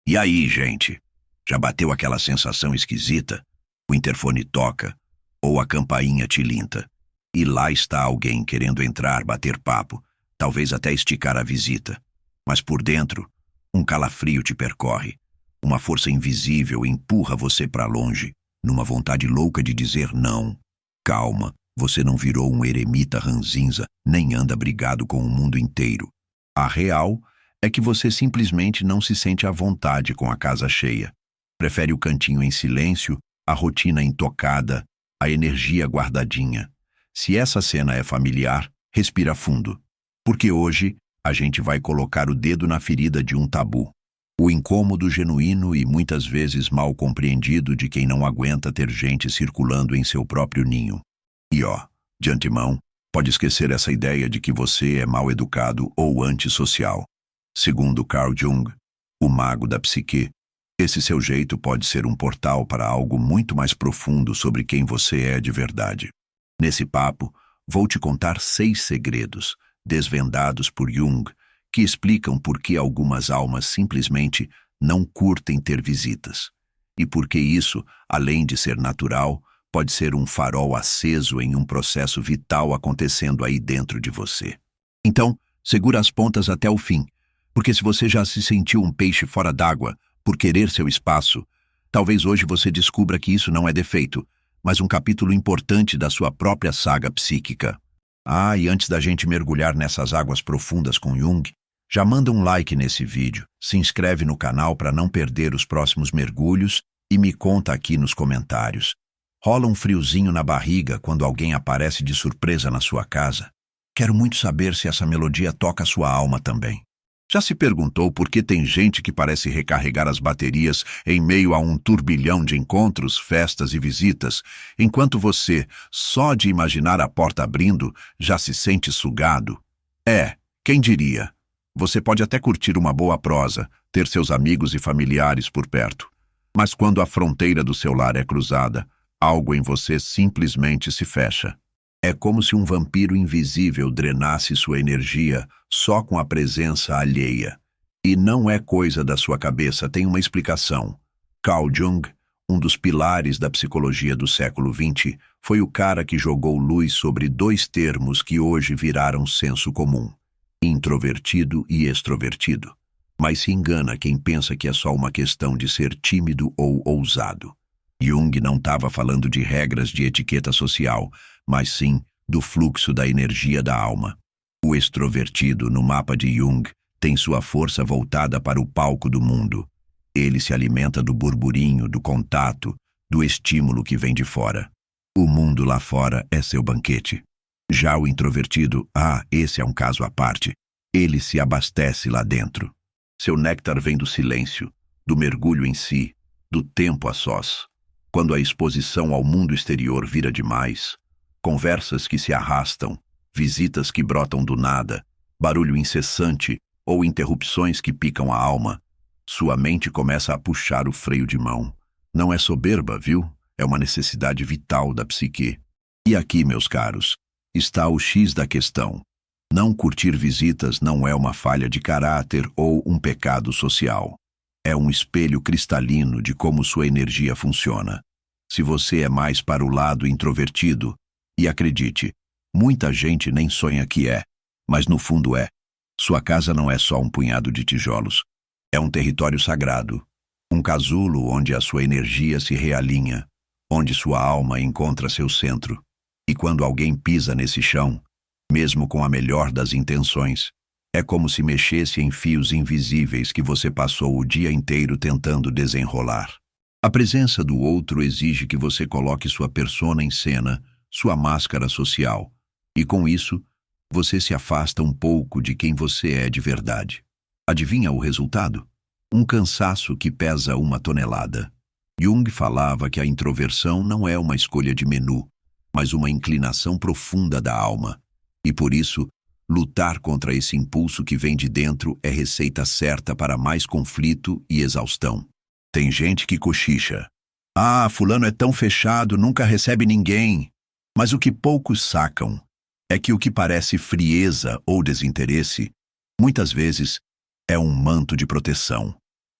E aí, gente? Já bateu aquela sensação esquisita? O interfone toca, ou a campainha tilinta, e lá está alguém querendo entrar, bater papo, talvez até esticar a visita. Mas por dentro, um calafrio te percorre. Uma força invisível empurra você para longe, numa vontade louca de dizer não. Calma, você não virou um eremita ranzinza, nem anda brigado com o mundo inteiro. A real é que você simplesmente não se sente à vontade com a casa cheia. Prefere o cantinho em silêncio, a rotina intocada, a energia guardadinha. Se essa cena é familiar, respira fundo. Porque hoje a gente vai colocar o dedo na ferida de um tabu. O incômodo genuíno e muitas vezes mal compreendido de quem não aguenta ter gente circulando em seu próprio ninho. E de antemão, pode esquecer essa ideia de que você é mal educado ou antissocial. Segundo Carl Jung, o mago da psique, esse seu jeito pode ser um portal para algo muito mais profundo sobre quem você é de verdade. Nesse papo, vou te contar 6 segredos, desvendados por Jung, que explicam por que algumas almas simplesmente não curtem ter visitas. E por que isso, além de ser natural, pode ser um farol aceso em um processo vital acontecendo aí dentro de você. Então, segura as pontas até o fim, porque se você já se sentiu um peixe fora d'água por querer seu espaço, talvez hoje você descubra que isso não é defeito, mas um capítulo importante da sua própria saga psíquica. E antes da gente mergulhar nessas águas profundas com Jung, já manda um like nesse vídeo, se inscreve no canal para não perder os próximos mergulhos e me conta aqui nos comentários. Rola um friozinho na barriga quando alguém aparece de surpresa na sua casa? Quero muito saber se essa melodia toca a sua alma também. Já se perguntou por que tem gente que parece recarregar as baterias em meio a um turbilhão de encontros, festas e visitas, enquanto você, só de imaginar a porta abrindo, já se sente sugado? Quem diria? Você pode até curtir uma boa prosa, ter seus amigos e familiares por perto. Mas quando a fronteira do seu lar é cruzada, algo em você simplesmente se fecha. É como se um vampiro invisível drenasse sua energia só com a presença alheia. E não é coisa da sua cabeça, tem uma explicação. Carl Jung, um dos pilares da psicologia do século XX, foi o cara que jogou luz sobre 2 termos que hoje viraram senso comum: introvertido e extrovertido. Mas se engana quem pensa que é só uma questão de ser tímido ou ousado. Jung não estava falando de regras de etiqueta social, mas sim do fluxo da energia da alma. O extrovertido, no mapa de Jung, tem sua força voltada para o palco do mundo. Ele se alimenta do burburinho, do contato, do estímulo que vem de fora. O mundo lá fora é seu banquete. Já o introvertido, esse é um caso à parte. Ele se abastece lá dentro. Seu néctar vem do silêncio, do mergulho em si, do tempo a sós. Quando a exposição ao mundo exterior vira demais, conversas que se arrastam, visitas que brotam do nada, barulho incessante ou interrupções que picam a alma, sua mente começa a puxar o freio de mão. Não é soberba, viu? É uma necessidade vital da psique. E aqui, meus caros, está o X da questão. Não curtir visitas não é uma falha de caráter ou um pecado social. É um espelho cristalino de como sua energia funciona. Se você é mais para o lado introvertido, e acredite, muita gente nem sonha que é, mas no fundo é. Sua casa não é só um punhado de tijolos. É um território sagrado, um casulo onde a sua energia se realinha, onde sua alma encontra seu centro. E quando alguém pisa nesse chão, mesmo com a melhor das intenções, é como se mexesse em fios invisíveis que você passou o dia inteiro tentando desenrolar. A presença do outro exige que você coloque sua persona em cena, sua máscara social, e com isso, você se afasta um pouco de quem você é de verdade. Adivinha o resultado? Um cansaço que pesa 1 tonelada. Jung falava que a introversão não é uma escolha de menu, mas uma inclinação profunda da alma. E por isso, lutar contra esse impulso que vem de dentro é receita certa para mais conflito e exaustão. Tem gente que cochicha. Fulano é tão fechado, nunca recebe ninguém. Mas o que poucos sacam é que o que parece frieza ou desinteresse, muitas vezes, é um manto de proteção.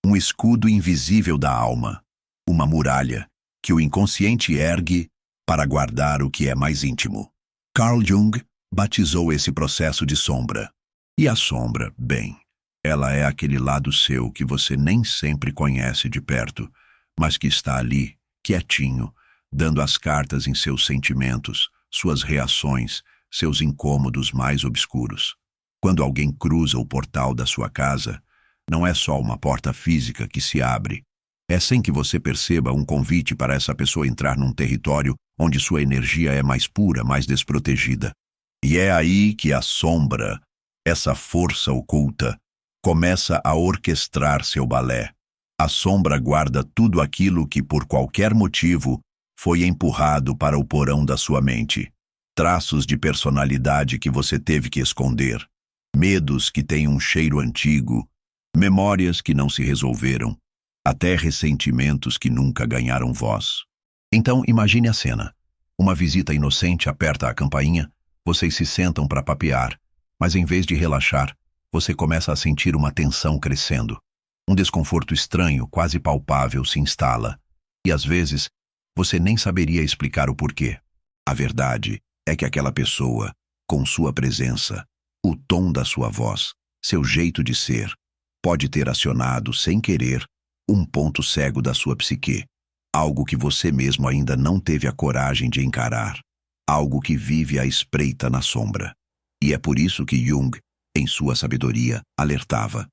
Um escudo invisível da alma, uma muralha que o inconsciente ergue para guardar o que é mais íntimo. Carl Jung batizou esse processo de sombra. E a sombra, bem, ela é aquele lado seu que você nem sempre conhece de perto, mas que está ali, quietinho, dando as cartas em seus sentimentos, suas reações, seus incômodos mais obscuros. Quando alguém cruza o portal da sua casa, não é só uma porta física que se abre. É sem que você perceba um convite para essa pessoa entrar num território onde sua energia é mais pura, mais desprotegida. E é aí que a sombra, essa força oculta, começa a orquestrar seu balé. A sombra guarda tudo aquilo que, por qualquer motivo, foi empurrado para o porão da sua mente. Traços de personalidade que você teve que esconder, medos que têm um cheiro antigo, memórias que não se resolveram, até ressentimentos que nunca ganharam voz. Então, imagine a cena. Uma visita inocente aperta a campainha, vocês se sentam para papear, mas em vez de relaxar, você começa a sentir uma tensão crescendo. Um desconforto estranho, quase palpável, se instala, e às vezes, você nem saberia explicar o porquê. A verdade é que aquela pessoa, com sua presença, o tom da sua voz, seu jeito de ser, pode ter acionado, sem querer, um ponto cego da sua psique, algo que você mesmo ainda não teve a coragem de encarar, algo que vive à espreita na sombra. E é por isso que Jung, em sua sabedoria, alertava: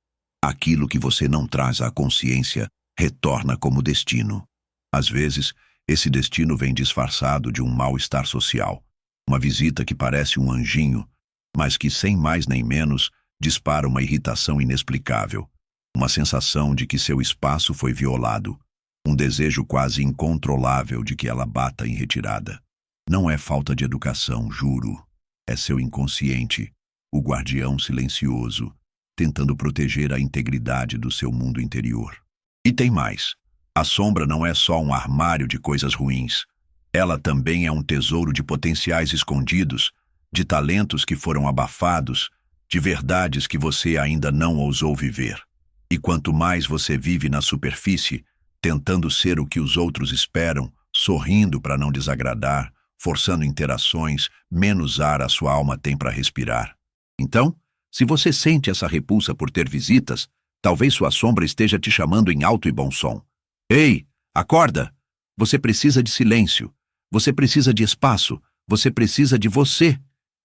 aquilo que você não traz à consciência retorna como destino. Às vezes, esse destino vem disfarçado de um mal-estar social, uma visita que parece um anjinho, mas que, sem mais nem menos, dispara uma irritação inexplicável, uma sensação de que seu espaço foi violado, um desejo quase incontrolável de que ela bata em retirada. Não é falta de educação, juro. É seu inconsciente, o guardião silencioso, tentando proteger a integridade do seu mundo interior. E tem mais. A sombra não é só um armário de coisas ruins. Ela também é um tesouro de potenciais escondidos, de talentos que foram abafados, de verdades que você ainda não ousou viver. E quanto mais você vive na superfície, tentando ser o que os outros esperam, sorrindo para não desagradar, forçando interações, menos ar a sua alma tem para respirar. Então, se você sente essa repulsa por ter visitas, talvez sua sombra esteja te chamando em alto e bom som. Ei, acorda! Você precisa de silêncio. Você precisa de espaço. Você precisa de você.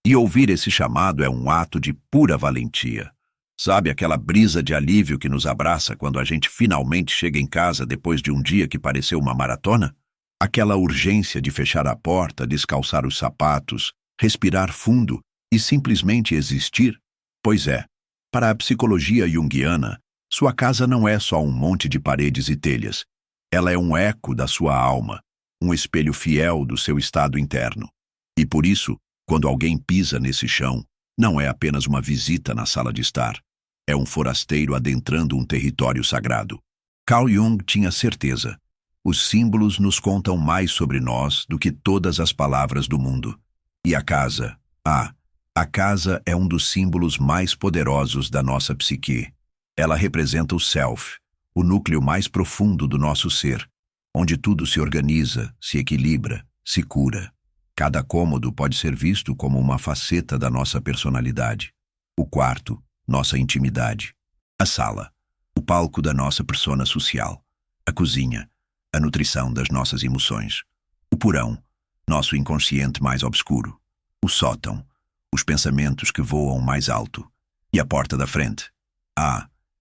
E ouvir esse chamado é um ato de pura valentia. Sabe aquela brisa de alívio que nos abraça quando a gente finalmente chega em casa depois de um dia que pareceu uma maratona? Aquela urgência de fechar a porta, descalçar os sapatos, respirar fundo e simplesmente existir? Pois é, para a psicologia junguiana, sua casa não é só um monte de paredes e telhas. Ela é um eco da sua alma, um espelho fiel do seu estado interno. E por isso, quando alguém pisa nesse chão, não é apenas uma visita na sala de estar. É um forasteiro adentrando um território sagrado. Carl Jung tinha certeza. Os símbolos nos contam mais sobre nós do que todas as palavras do mundo. E a casa? A casa é um dos símbolos mais poderosos da nossa psique. Ela representa o self, o núcleo mais profundo do nosso ser, onde tudo se organiza, se equilibra, se cura. Cada cômodo pode ser visto como uma faceta da nossa personalidade. O quarto, nossa intimidade. A sala, o palco da nossa persona social. A cozinha, a nutrição das nossas emoções. O porão, nosso inconsciente mais obscuro. O sótão, os pensamentos que voam mais alto. E a porta da frente.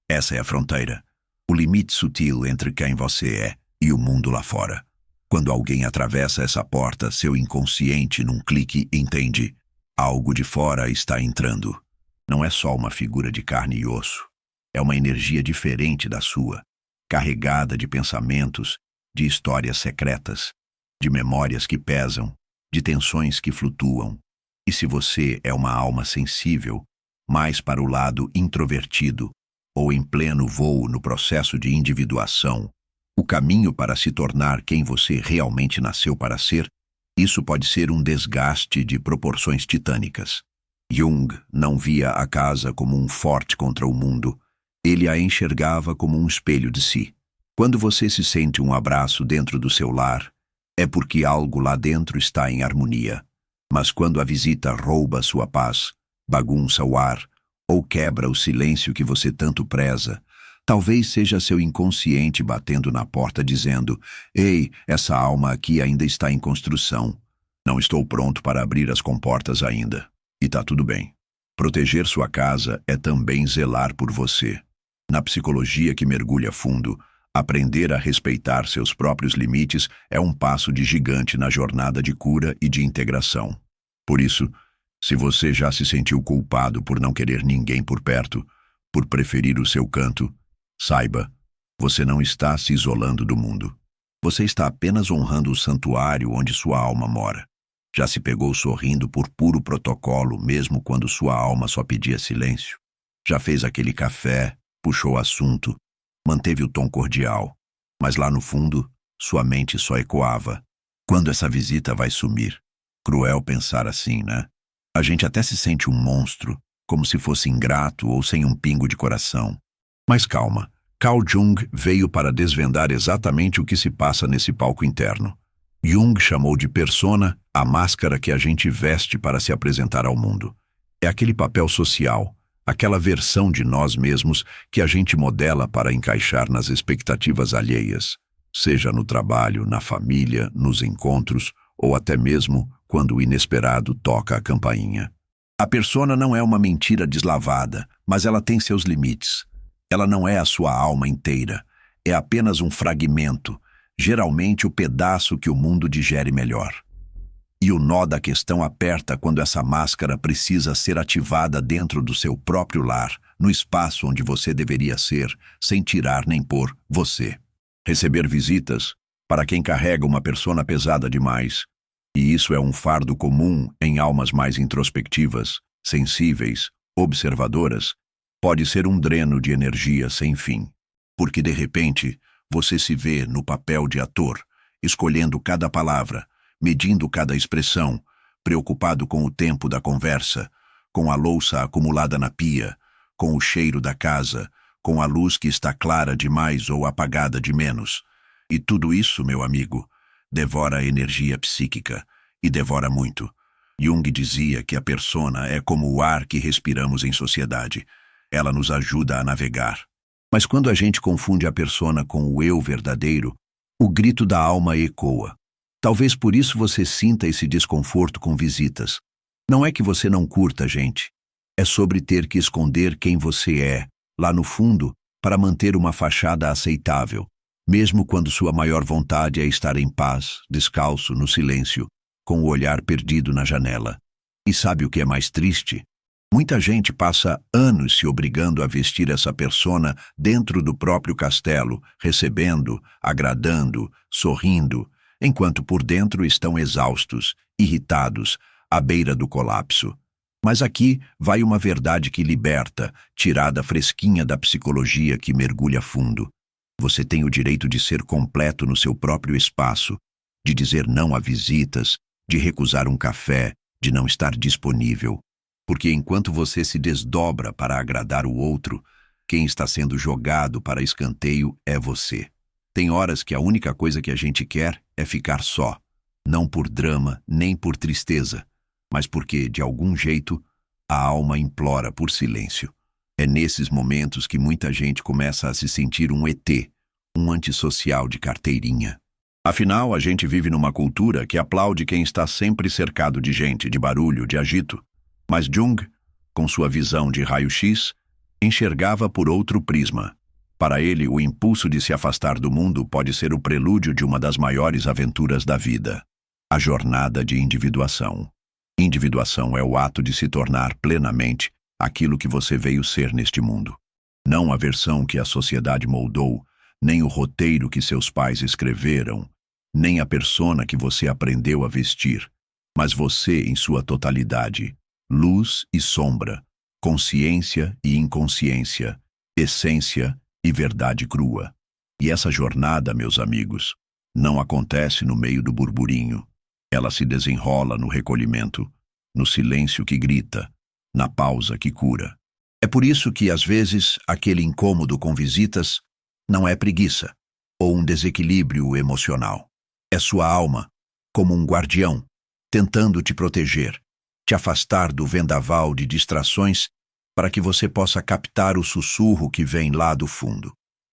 Essa é a fronteira, o limite sutil entre quem você é e o mundo lá fora. Quando alguém atravessa essa porta, seu inconsciente, num clique, entende: algo de fora está entrando. Não é só uma figura de carne e osso. É uma energia diferente da sua, carregada de pensamentos, de histórias secretas, de memórias que pesam, de tensões que flutuam. E se você é uma alma sensível, mais para o lado introvertido, ou em pleno voo no processo de individuação, o caminho para se tornar quem você realmente nasceu para ser, isso pode ser um desgaste de proporções titânicas. Jung não via a casa como um forte contra o mundo, Ele a enxergava como um espelho de si. Quando você se sente um abraço dentro do seu lar, é porque algo lá dentro está em harmonia. Mas quando a visita rouba sua paz, bagunça o ar, ou quebra o silêncio que você tanto preza, talvez seja seu inconsciente batendo na porta dizendo: «Ei, essa alma aqui ainda está em construção. Não estou pronto para abrir as comportas ainda.» E tá tudo bem. Proteger sua casa é também zelar por você. Na psicologia que mergulha fundo, aprender a respeitar seus próprios limites é um passo de gigante na jornada de cura e de integração. Por isso, se você já se sentiu culpado por não querer ninguém por perto, por preferir o seu canto, saiba, você não está se isolando do mundo. Você está apenas honrando o santuário onde sua alma mora. Já se pegou sorrindo por puro protocolo, mesmo quando sua alma só pedia silêncio? Já fez aquele café, puxou o assunto, manteve o tom cordial, mas lá no fundo, sua mente só ecoava: quando essa visita vai sumir? Cruel pensar assim, né? A gente até se sente um monstro, como se fosse ingrato ou sem um pingo de coração. Mas calma, Carl Jung veio para desvendar exatamente o que se passa nesse palco interno. Jung chamou de persona a máscara que a gente veste para se apresentar ao mundo. É aquele papel social, aquela versão de nós mesmos que a gente modela para encaixar nas expectativas alheias, seja no trabalho, na família, nos encontros ou até mesmo quando o inesperado toca a campainha. A persona não é uma mentira deslavada, mas ela tem seus limites. Ela não é a sua alma inteira, é apenas um fragmento, geralmente o pedaço que o mundo digere melhor. E o nó da questão aperta quando essa máscara precisa ser ativada dentro do seu próprio lar, no espaço onde você deveria ser, sem tirar nem pôr você. Receber visitas, para quem carrega uma persona pesada demais, e isso é um fardo comum em almas mais introspectivas, sensíveis, observadoras, pode ser um dreno de energia sem fim. Porque de repente, você se vê no papel de ator, escolhendo cada palavra, medindo cada expressão, preocupado com o tempo da conversa, com a louça acumulada na pia, com o cheiro da casa, com a luz que está clara demais ou apagada de menos. E tudo isso, meu amigo, devora a energia psíquica, e devora muito. Jung dizia que a persona é como o ar que respiramos em sociedade. Ela nos ajuda a navegar. Mas quando a gente confunde a persona com o eu verdadeiro, o grito da alma ecoa. Talvez por isso você sinta esse desconforto com visitas. Não é que você não curta a gente. É sobre ter que esconder quem você é, lá no fundo, para manter uma fachada aceitável, mesmo quando sua maior vontade é estar em paz, descalço, no silêncio, com o olhar perdido na janela. E sabe o que é mais triste? Muita gente passa anos se obrigando a vestir essa persona dentro do próprio castelo, recebendo, agradando, sorrindo, enquanto por dentro estão exaustos, irritados, à beira do colapso. Mas aqui vai uma verdade que liberta, tirada fresquinha da psicologia que mergulha fundo. Você tem o direito de ser completo no seu próprio espaço, de dizer não a visitas, de recusar um café, de não estar disponível. Porque enquanto você se desdobra para agradar o outro, quem está sendo jogado para escanteio é você. Tem horas que a única coisa que a gente quer é ficar só, não por drama nem por tristeza, mas porque, de algum jeito, a alma implora por silêncio. É nesses momentos que muita gente começa a se sentir um ET, um antissocial de carteirinha. Afinal, a gente vive numa cultura que aplaude quem está sempre cercado de gente, de barulho, de agito. Mas Jung, com sua visão de raio-x, enxergava por outro prisma. Para ele, o impulso de se afastar do mundo pode ser o prelúdio de uma das maiores aventuras da vida, a jornada de individuação. Individuação é o ato de se tornar plenamente aquilo que você veio ser neste mundo. Não a versão que a sociedade moldou, nem o roteiro que seus pais escreveram, nem a persona que você aprendeu a vestir, mas você em sua totalidade. Luz e sombra, consciência e inconsciência, essência e verdade crua. E essa jornada, meus amigos, não acontece no meio do burburinho. Ela se desenrola no recolhimento, no silêncio que grita, na pausa que cura. É por isso que, às vezes, aquele incômodo com visitas não é preguiça ou um desequilíbrio emocional. É sua alma, como um guardião, tentando te proteger, te afastar do vendaval de distrações para que você possa captar o sussurro que vem lá do fundo.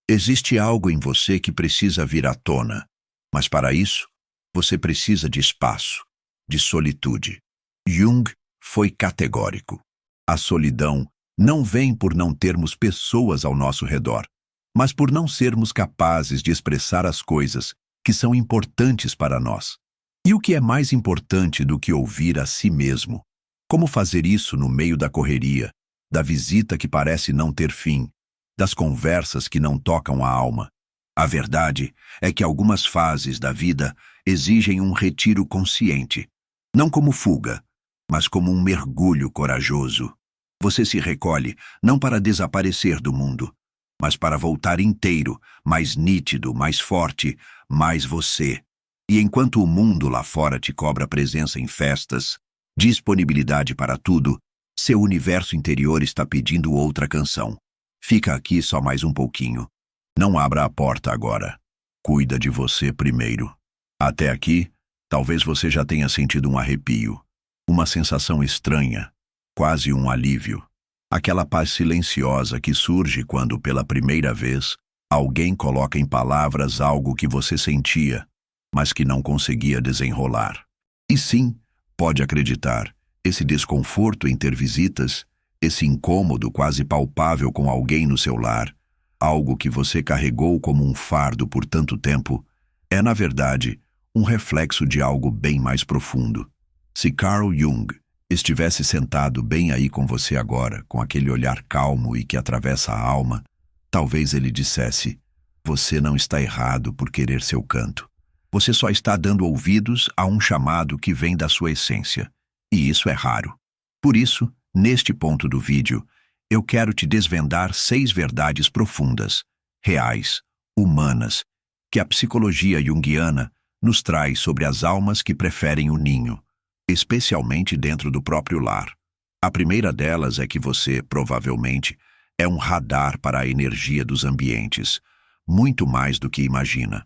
Existe algo em você que precisa vir à tona, mas para isso, você precisa de espaço, de solitude. Jung foi categórico. A solidão não vem por não termos pessoas ao nosso redor, mas por não sermos capazes de expressar as coisas que são importantes para nós. E o que é mais importante do que ouvir a si mesmo? Como fazer isso no meio da correria, da visita que parece não ter fim, das conversas que não tocam a alma? A verdade é que algumas fases da vida exigem um retiro consciente, não como fuga, mas como um mergulho corajoso. Você se recolhe não para desaparecer do mundo, mas para voltar inteiro, mais nítido, mais forte, mais você. E enquanto o mundo lá fora te cobra presença em festas, disponibilidade para tudo, seu universo interior está pedindo outra canção. Fica aqui só mais um pouquinho. Não abra a porta agora. Cuida de você primeiro. Até aqui, talvez você já tenha sentido um arrepio, uma sensação estranha, quase um alívio. Aquela paz silenciosa que surge quando, pela primeira vez, alguém coloca em palavras algo que você sentia, mas que não conseguia desenrolar. E sim, pode acreditar, esse desconforto em ter visitas, esse incômodo quase palpável com alguém no seu lar, algo que você carregou como um fardo por tanto tempo, é, na verdade, um reflexo de algo bem mais profundo. Se Carl Jung estivesse sentado bem aí com você agora, com aquele olhar calmo e que atravessa a alma, talvez ele dissesse: você não está errado por querer seu canto. Você só está dando ouvidos a um chamado que vem da sua essência. E isso é raro. Por isso, neste ponto do vídeo, eu quero te desvendar 6 verdades profundas, reais, humanas, que a psicologia junguiana nos traz sobre as almas que preferem o ninho, especialmente dentro do próprio lar. A primeira delas é que você, provavelmente, é um radar para a energia dos ambientes, muito mais do que imagina.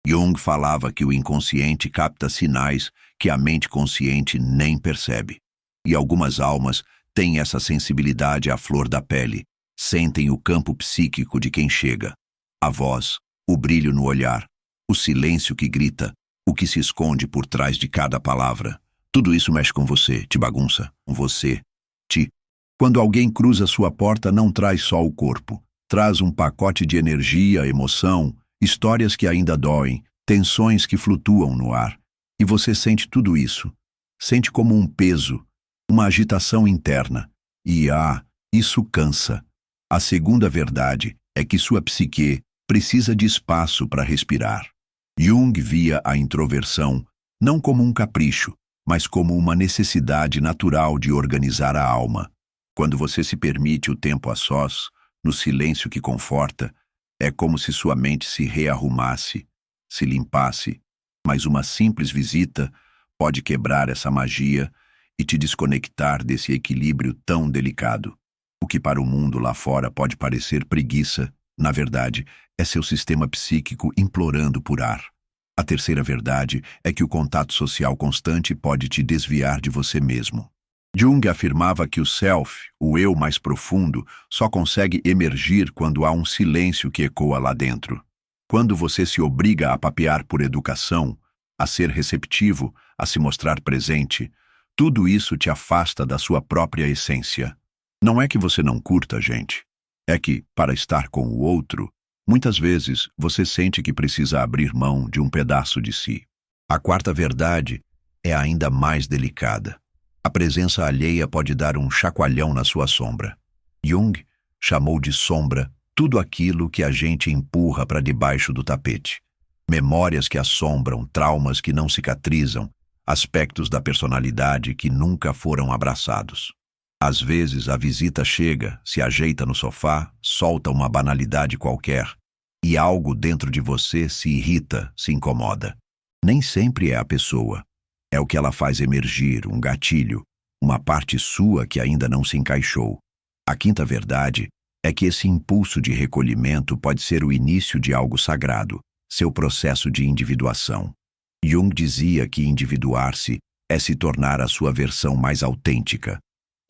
Jung falava que o inconsciente capta sinais que a mente consciente nem percebe. E algumas almas têm essa sensibilidade à flor da pele, sentem o campo psíquico de quem chega. A voz, o brilho no olhar, o silêncio que grita, o que se esconde por trás de cada palavra. Tudo isso mexe com você, te bagunça, com você, te. Quando alguém cruza sua porta, não traz só o corpo, traz um pacote de energia, emoção, histórias que ainda doem, tensões que flutuam no ar. E você sente tudo isso. Sente como um peso, uma agitação interna. E, isso cansa. A segunda verdade é que sua psique precisa de espaço para respirar. Jung via a introversão não como um capricho, mas como uma necessidade natural de organizar a alma. Quando você se permite o tempo a sós, no silêncio que conforta, é como se sua mente se rearrumasse, se limpasse, mas uma simples visita pode quebrar essa magia e te desconectar desse equilíbrio tão delicado. O que para o mundo lá fora pode parecer preguiça, na verdade, é seu sistema psíquico implorando por ar. A terceira verdade é que o contato social constante pode te desviar de você mesmo. Jung afirmava que o self, o eu mais profundo, só consegue emergir quando há um silêncio que ecoa lá dentro. Quando você se obriga a papear por educação, a ser receptivo, a se mostrar presente, tudo isso te afasta da sua própria essência. Não é que você não curta gente. É que, para estar com o outro, muitas vezes você sente que precisa abrir mão de um pedaço de si. A quarta verdade é ainda mais delicada. A presença alheia pode dar um chacoalhão na sua sombra. Jung chamou de sombra tudo aquilo que a gente empurra para debaixo do tapete. Memórias que assombram, traumas que não cicatrizam, aspectos da personalidade que nunca foram abraçados. Às vezes a visita chega, se ajeita no sofá, solta uma banalidade qualquer, e algo dentro de você se irrita, se incomoda. Nem sempre é a pessoa. É o que ela faz emergir, um gatilho, uma parte sua que ainda não se encaixou. A quinta verdade é que esse impulso de recolhimento pode ser o início de algo sagrado, seu processo de individuação. Jung dizia que individuar-se é se tornar a sua versão mais autêntica.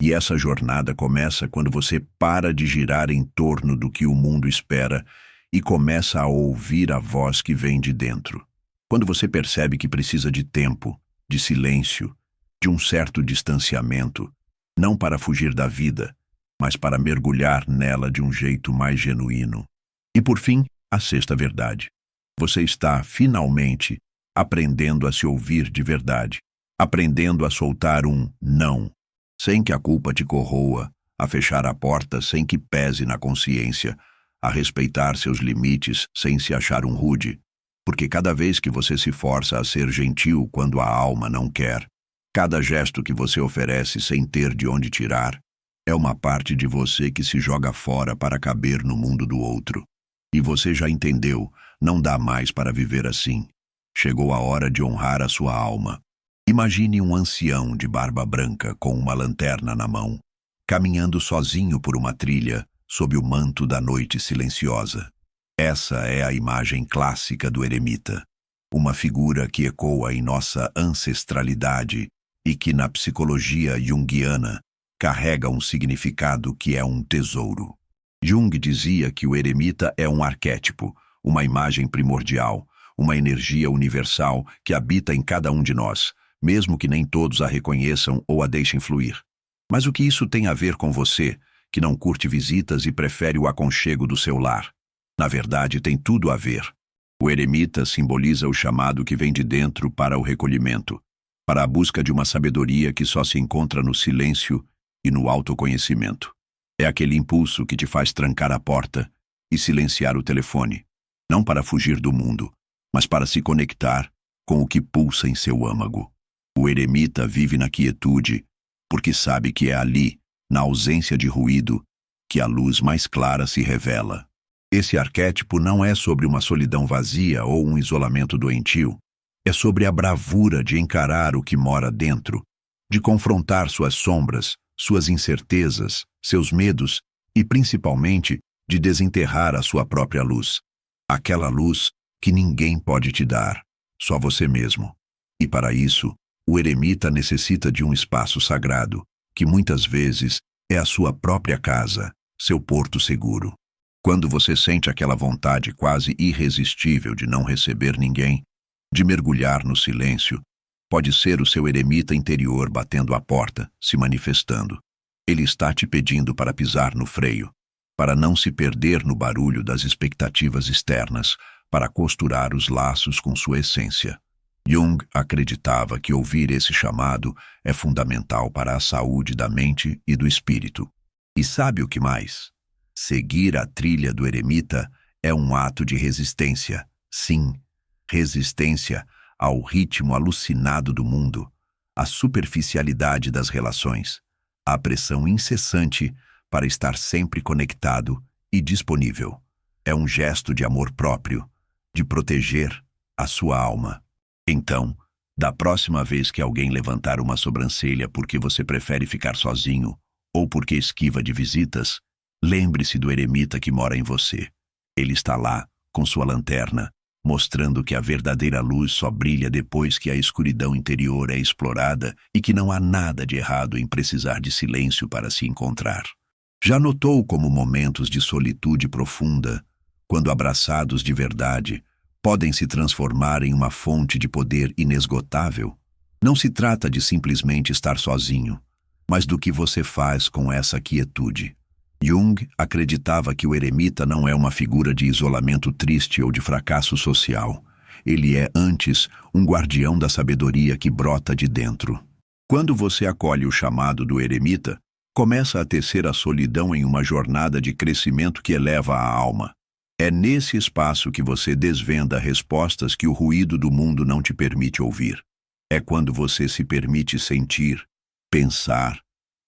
E essa jornada começa quando você para de girar em torno do que o mundo espera e começa a ouvir a voz que vem de dentro. Quando você percebe que precisa de tempo, de silêncio, de um certo distanciamento, não para fugir da vida, mas para mergulhar nela de um jeito mais genuíno. E por fim, a sexta verdade. Você está, finalmente, aprendendo a se ouvir de verdade, aprendendo a soltar um não, sem que a culpa te corroa, a fechar a porta sem que pese na consciência, a respeitar seus limites sem se achar um rude, porque cada vez que você se força a ser gentil quando a alma não quer, cada gesto que você oferece sem ter de onde tirar, é uma parte de você que se joga fora para caber no mundo do outro. E você já entendeu, não dá mais para viver assim. Chegou a hora de honrar a sua alma. Imagine um ancião de barba branca com uma lanterna na mão, caminhando sozinho por uma trilha sob o manto da noite silenciosa. Essa é a imagem clássica do eremita, uma figura que ecoa em nossa ancestralidade e que na psicologia junguiana carrega um significado que é um tesouro. Jung dizia que o eremita é um arquétipo, uma imagem primordial, uma energia universal que habita em cada um de nós, mesmo que nem todos a reconheçam ou a deixem fluir. Mas o que isso tem a ver com você, que não curte visitas e prefere o aconchego do seu lar? Na verdade, tem tudo a ver. O eremita simboliza o chamado que vem de dentro para o recolhimento, para a busca de uma sabedoria que só se encontra no silêncio e no autoconhecimento. É aquele impulso que te faz trancar a porta e silenciar o telefone, não para fugir do mundo, mas para se conectar com o que pulsa em seu âmago. O eremita vive na quietude, porque sabe que é ali, na ausência de ruído, que a luz mais clara se revela. Esse arquétipo não é sobre uma solidão vazia ou um isolamento doentio. É sobre a bravura de encarar o que mora dentro, de confrontar suas sombras, suas incertezas, seus medos e, principalmente, de desenterrar a sua própria luz. Aquela luz que ninguém pode te dar, só você mesmo. E para isso, o eremita necessita de um espaço sagrado, que muitas vezes é a sua própria casa, seu porto seguro. Quando você sente aquela vontade quase irresistível de não receber ninguém, de mergulhar no silêncio, pode ser o seu eremita interior batendo à porta, se manifestando. Ele está te pedindo para pisar no freio, para não se perder no barulho das expectativas externas, para costurar os laços com sua essência. Jung acreditava que ouvir esse chamado é fundamental para a saúde da mente e do espírito. E sabe o que mais? Seguir a trilha do eremita é um ato de resistência. Sim, resistência ao ritmo alucinado do mundo, à superficialidade das relações, à pressão incessante para estar sempre conectado e disponível. É um gesto de amor próprio, de proteger a sua alma. Então, da próxima vez que alguém levantar uma sobrancelha porque você prefere ficar sozinho ou porque esquiva de visitas, lembre-se do eremita que mora em você. Ele está lá, com sua lanterna, mostrando que a verdadeira luz só brilha depois que a escuridão interior é explorada e que não há nada de errado em precisar de silêncio para se encontrar. Já notou como momentos de solitude profunda, quando abraçados de verdade, podem se transformar em uma fonte de poder inesgotável? Não se trata de simplesmente estar sozinho, mas do que você faz com essa quietude. Jung acreditava que o eremita não é uma figura de isolamento triste ou de fracasso social. Ele é, antes, um guardião da sabedoria que brota de dentro. Quando você acolhe o chamado do eremita, começa a tecer a solidão em uma jornada de crescimento que eleva a alma. É nesse espaço que você desvenda respostas que o ruído do mundo não te permite ouvir. É quando você se permite sentir, pensar,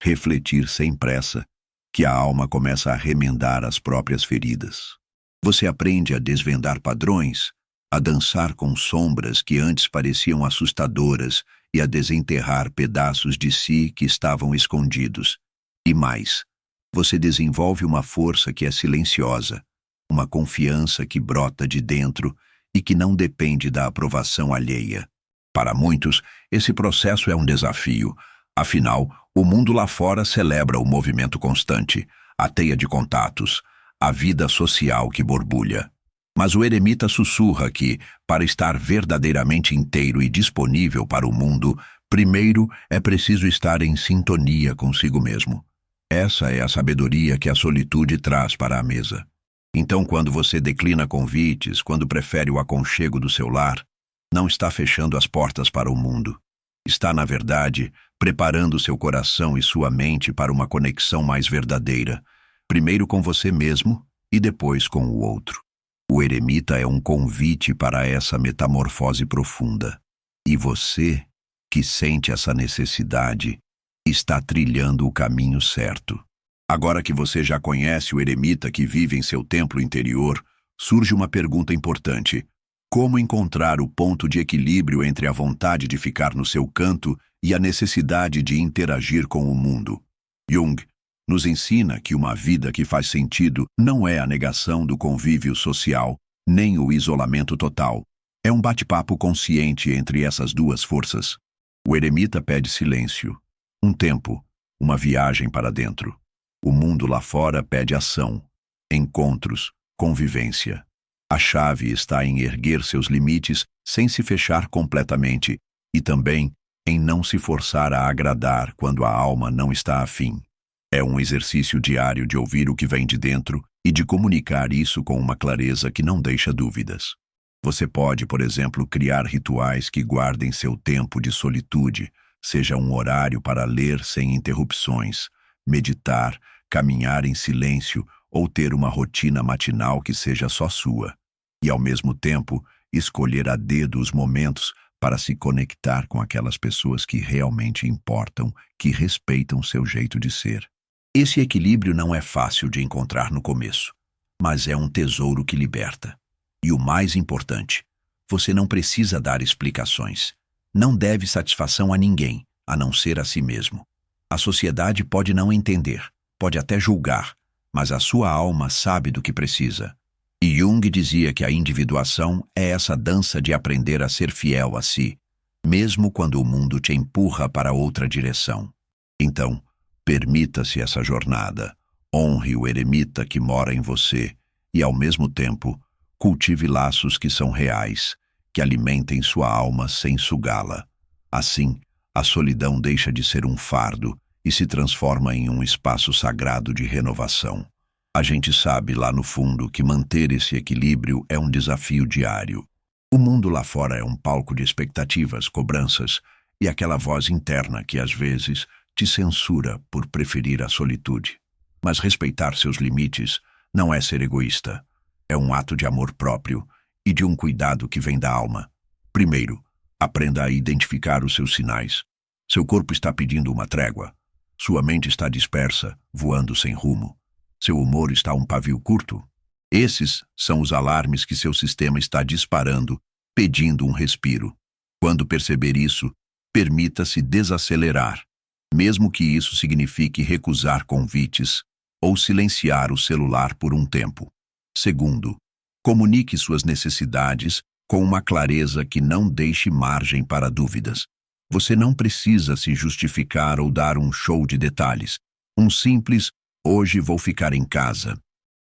refletir sem pressa, que a alma começa a remendar as próprias feridas. Você aprende a desvendar padrões, a dançar com sombras que antes pareciam assustadoras e a desenterrar pedaços de si que estavam escondidos. E mais, Você desenvolve uma força que é silenciosa, uma confiança que brota de dentro e que não depende da aprovação alheia. Para muitos, esse processo é um desafio. Afinal, o mundo lá fora celebra o movimento constante, a teia de contatos, a vida social que borbulha. Mas o eremita sussurra que, para estar verdadeiramente inteiro e disponível para o mundo, primeiro é preciso estar em sintonia consigo mesmo. Essa é a sabedoria que a solitude traz para a mesa. Então, quando você declina convites, quando prefere o aconchego do seu lar, não está fechando as portas para o mundo. Está, na verdade, preparando seu coração e sua mente para uma conexão mais verdadeira, primeiro com você mesmo e depois com o outro. O eremita é um convite para essa metamorfose profunda. E você, que sente essa necessidade, está trilhando o caminho certo. Agora que você já conhece o eremita que vive em seu templo interior, surge uma pergunta importante. Como encontrar o ponto de equilíbrio entre a vontade de ficar no seu canto e a necessidade de interagir com o mundo? Jung nos ensina que uma vida que faz sentido não é a negação do convívio social, nem o isolamento total. É um bate-papo consciente entre essas duas forças. O eremita pede silêncio, um tempo, uma viagem para dentro. O mundo lá fora pede ação, encontros, convivência. A chave está em erguer seus limites sem se fechar completamente e também em não se forçar a agradar quando a alma não está afim. É um exercício diário de ouvir o que vem de dentro e de comunicar isso com uma clareza que não deixa dúvidas. Você pode, por exemplo, criar rituais que guardem seu tempo de solitude, seja um horário para ler sem interrupções, meditar, caminhar em silêncio ou ter uma rotina matinal que seja só sua. E, ao mesmo tempo, escolher a dedo os momentos para se conectar com aquelas pessoas que realmente importam, que respeitam seu jeito de ser. Esse equilíbrio não é fácil de encontrar no começo, mas é um tesouro que liberta. E o mais importante, você não precisa dar explicações. Não deve satisfação a ninguém, a não ser a si mesmo. A sociedade pode não entender, pode até julgar, mas a sua alma sabe do que precisa. E Jung dizia que a individuação é essa dança de aprender a ser fiel a si, mesmo quando o mundo te empurra para outra direção. Então, permita-se essa jornada, honre o eremita que mora em você e, ao mesmo tempo, cultive laços que são reais, que alimentem sua alma sem sugá-la. Assim, a solidão deixa de ser um fardo e se transforma em um espaço sagrado de renovação. A gente sabe lá no fundo que manter esse equilíbrio é um desafio diário. O mundo lá fora é um palco de expectativas, cobranças e aquela voz interna que às vezes te censura por preferir a solitude. Mas respeitar seus limites não é ser egoísta. É um ato de amor próprio e de um cuidado que vem da alma. Primeiro, aprenda a identificar os seus sinais. Seu corpo está pedindo uma trégua. Sua mente está dispersa, voando sem rumo. Seu humor está um pavio curto. Esses são os alarmes que seu sistema está disparando, pedindo um respiro. Quando perceber isso, permita-se desacelerar, mesmo que isso signifique recusar convites ou silenciar o celular por um tempo. Segundo, comunique suas necessidades com uma clareza que não deixe margem para dúvidas. Você não precisa se justificar ou dar um show de detalhes. Um simples "hoje vou ficar em casa.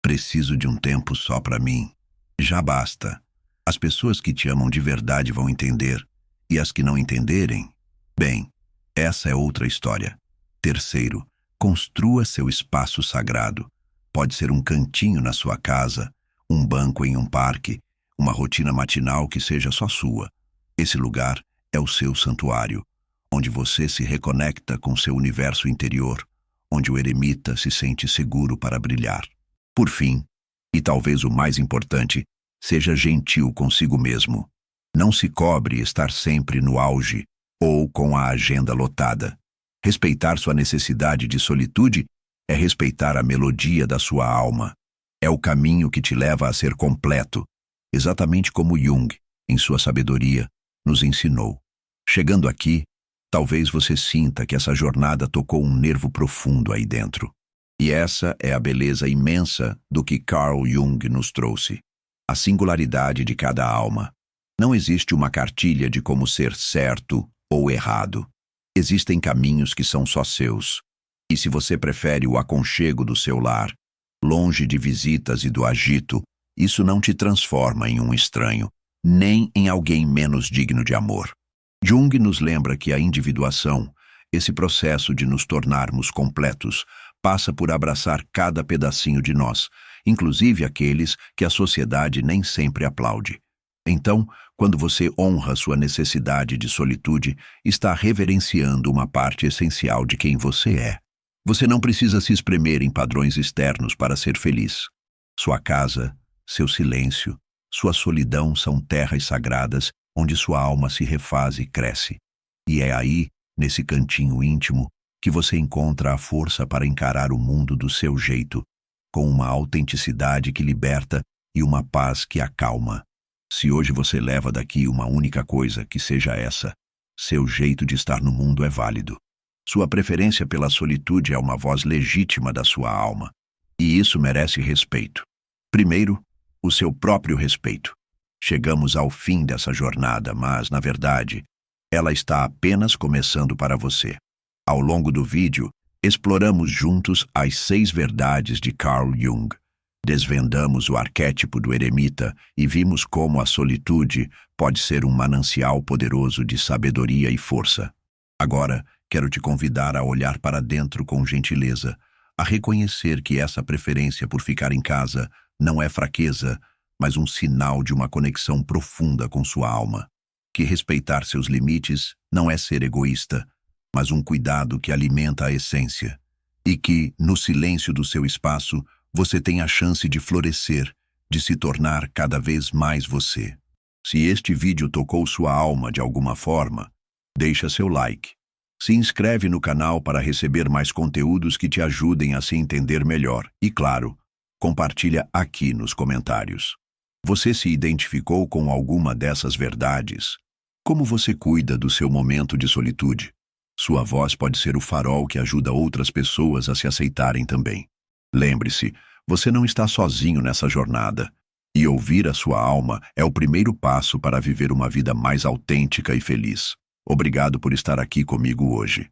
Preciso de um tempo só para mim." Já basta. As pessoas que te amam de verdade vão entender, e as que não entenderem, bem, essa é outra história. Terceiro, construa seu espaço sagrado. Pode ser um cantinho na sua casa, um banco em um parque, uma rotina matinal que seja só sua. Esse lugar é o seu santuário, onde você se reconecta com seu universo interior, onde o eremita se sente seguro para brilhar. Por fim, e talvez o mais importante, seja gentil consigo mesmo. Não se cobre estar sempre no auge ou com a agenda lotada. Respeitar sua necessidade de solitude é respeitar a melodia da sua alma. É o caminho que te leva a ser completo, exatamente como Jung, em sua sabedoria, nos ensinou. Chegando aqui, talvez você sinta que essa jornada tocou um nervo profundo aí dentro. E essa é a beleza imensa do que Carl Jung nos trouxe. A singularidade de cada alma. Não existe uma cartilha de como ser certo ou errado. Existem caminhos que são só seus. E se você prefere o aconchego do seu lar, longe de visitas e do agito, isso não te transforma em um estranho, nem em alguém menos digno de amor. Jung nos lembra que a individuação, esse processo de nos tornarmos completos, passa por abraçar cada pedacinho de nós, inclusive aqueles que a sociedade nem sempre aplaude. Então, quando você honra sua necessidade de solitude, está reverenciando uma parte essencial de quem você é. Você não precisa se espremer em padrões externos para ser feliz. Sua casa, seu silêncio, sua solidão são terras sagradas onde sua alma se refaz e cresce. E é aí, nesse cantinho íntimo, que você encontra a força para encarar o mundo do seu jeito, com uma autenticidade que liberta e uma paz que acalma. Se hoje você leva daqui uma única coisa, que seja essa: seu jeito de estar no mundo é válido. Sua preferência pela solitude é uma voz legítima da sua alma, e isso merece respeito. Primeiro, o seu próprio respeito. Chegamos ao fim dessa jornada, mas, na verdade, ela está apenas começando para você. Ao longo do vídeo, exploramos juntos as 6 verdades de Carl Jung. Desvendamos o arquétipo do eremita e vimos como a solitude pode ser um manancial poderoso de sabedoria e força. Agora, quero te convidar a olhar para dentro com gentileza, a reconhecer que essa preferência por ficar em casa não é fraqueza, mas um sinal de uma conexão profunda com sua alma. Que respeitar seus limites não é ser egoísta, mas um cuidado que alimenta a essência. E que, no silêncio do seu espaço, você tem a chance de florescer, de se tornar cada vez mais você. Se este vídeo tocou sua alma de alguma forma, deixa seu like. Se inscreve no canal para receber mais conteúdos que te ajudem a se entender melhor. E, claro, compartilha aqui nos comentários. Você se identificou com alguma dessas verdades? Como você cuida do seu momento de solitude? Sua voz pode ser o farol que ajuda outras pessoas a se aceitarem também. Lembre-se, você não está sozinho nessa jornada. E ouvir a sua alma é o primeiro passo para viver uma vida mais autêntica e feliz. Obrigado por estar aqui comigo hoje.